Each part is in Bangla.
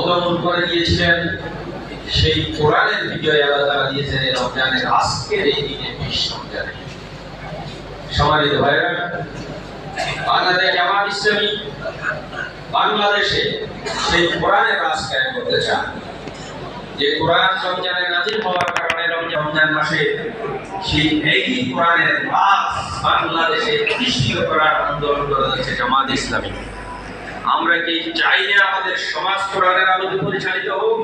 অবলম্বন করে দিয়েছিলেন সেই কোরআনের বিজয় আল্লাহ তাআলা দিয়েছেন এই রমজানের আজকের এই দিনে 20 রমজানে। সম্মানিত ভাইরা, বাংলাদেশ জামাত ইসলামী বাংলাদেশে সেই কোরআনের রাজ কায়েম করতে চান, যে কোরআন রমজানে নাযিল হওয়ার কারণে রমজান মাসে সেই একই কোরআনের রাজ বাংলাদেশে প্রতিষ্ঠিত করার আন্দোলন করে যাচ্ছে জামাত ইসলামী। আমরা কি চাই না আমাদের সমাজ কোরআনের আলোকে পরিচালিত হোক?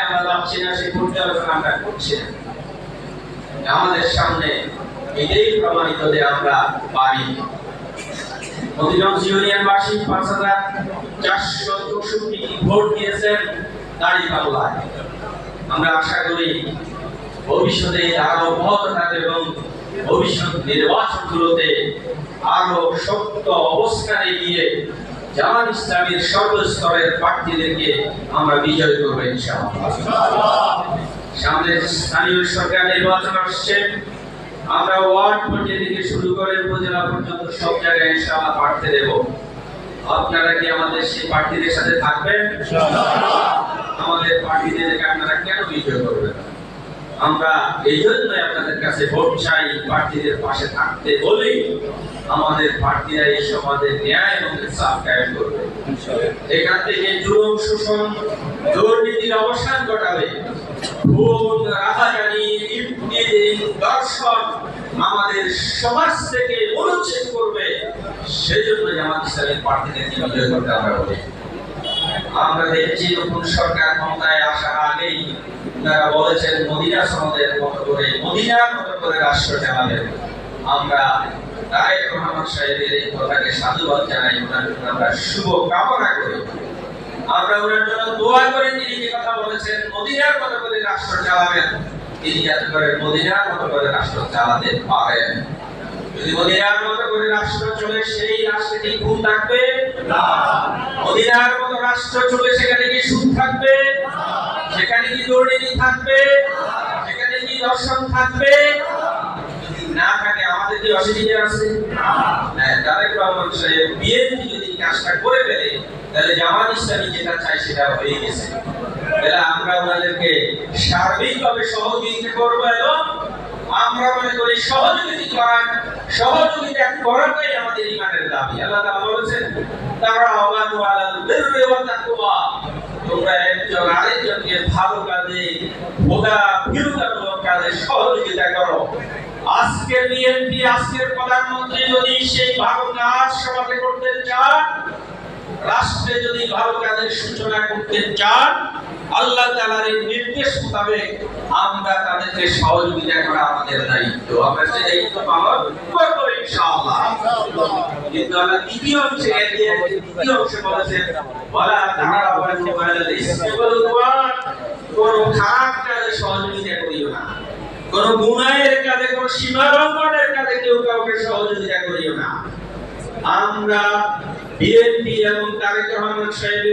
আমরা ভাবছি না, সেই পর্যালোচনা আমরা করছি না। আমাদের সামনে এটাই প্রমাণিত যে আমরা পারি। মতিগঞ্জ ইউনিয়নবাসী ৫,৪৬৪ ভোট দিয়েছেন দাঁড়িপাল্লায়। আমরা আশা করি ভবিষ্যতে আরো অব্যাহত থাকবে এবং ভবিষ্যৎ নির্বাচনগুলোতে আরো শক্ত অবস্থানে গিয়ে জামাত ইসলামীর সর্বস্তরের প্রার্থীদেরকে আমরা বিজয় করবো ইনশাআল্লাহ। সামনে স্থানীয় সরকার নির্বাচন আসছে, আমরা ওয়ার্ড পর্যায়ে থেকে শুরু করে উপজেলা পর্যন্ত সব জায়গায় ইনশাআল্লাহ প্রার্থী দেব। আপনারা কি আমাদের সেই প্রার্থীদের সাথে থাকবেন? আমাদের প্রার্থীদেরকে আপনারা কেন বিজয় করবেন? আমরা এই জন্যই আপনাদের কাছে ভোট চাই, প্রার্থীদের পাশে থাকতে বলি। আমাদের প্রার্থীরা এই সমাজের ন্যায় এবং ইনসাফ কায়েম করবে। এখান থেকে জুলুম, শোষণ, দুর্নীতির অবসান ঘটাবে। খুন, রাহাজানি, ইফতিজিং, দর্শন আমাদের সমাজ থেকে অনুচ্ছেদ করবে। সেজন্য জামাত ইসলামের প্রার্থীদেরকে বিজয় করতে আমরা বলি। আমরা দেখছি নতুন সরকার ক্ষমতায় আসার আগেই তারা বলেছেন মদিনার মতো করে রাষ্ট্র চালাবেন। আমরা তারেক রহমান সাহেবের এই কথাকে সাধুবাদ জানাই, আমরা শুভ কামনা করি। আমরা ওনার জন্য দোয়া করি। তিনি যে কথা বলেছেন মদিনার মতো করে রাষ্ট্র চালাবেন, তিনি যাতে করে মদিনার মতো করে রাষ্ট্র চালাতে পারেন। যদি মদিনার মতো করে রাষ্ট্র চলে, সেই রাষ্ট্রে কি খুন থাকবে? না। মদিনার মতো রাষ্ট্র চলে, সেখানে কি সুদ থাকবে? সেখানে কি দুর্নীতি থাকবে? সেখানে কি দর্শন থাকবে? যদি না থাকে আমাদের কি অসুবিধা আছে? হ্যাঁ, তারেক রহমান সাহেব বিএনপি যদি কাজটা করে ফেলে, তাহলে জামাত ইসলামী যেটা চাই সেটা হয়ে গেছে। তাহলে আমরা ওনাদেরকে সার্বিকভাবে সহযোগিতা করবো এবং আমরা মনে করি সহযোগিতা করাটাই আমাদের ঈমানের দাবি। আল্লাহ তাআলা বলেছেন, তাআওয়ানু আলাল বিররি ওয়াত তাকওয়া, তোমরা একজন আরেকজনকে ভালো কাজে, খোদা ভীরুতামূলক কাজে সহযোগিতা করো। আজকের বিএনপি, আজকের প্রধানমন্ত্রী যদি সেই ভালো কাজ সমাজে করতে চান, রাষ্ট্রে যদি ভালো কাজের সূচনা করতে চান, আল্লাহ তাআলার এই নির্দেশ মোতাবেক আমরা তাদেরকে সহযোগিতা করা আমাদের দায়িত্ব। আমরা সেই দায়িত্ব পালন করব ইনশাআল্লাহ। কিন্তু আল্লাহ দ্বিতীয় অংশে বলেছেন, ওয়ালা তাআওয়ানু আলাল ইসমি ওয়াল উদওয়ান, কোন খারাপ কাজে সহযোগিতা করিও না, কোন গুনাহের কাজে, কোন সীমা লঙ্ঘনের কাজে কেউ কাউকে সহযোগিতা করিও না। আমরা বিএনপি এবং তারেক রহমান সাহেব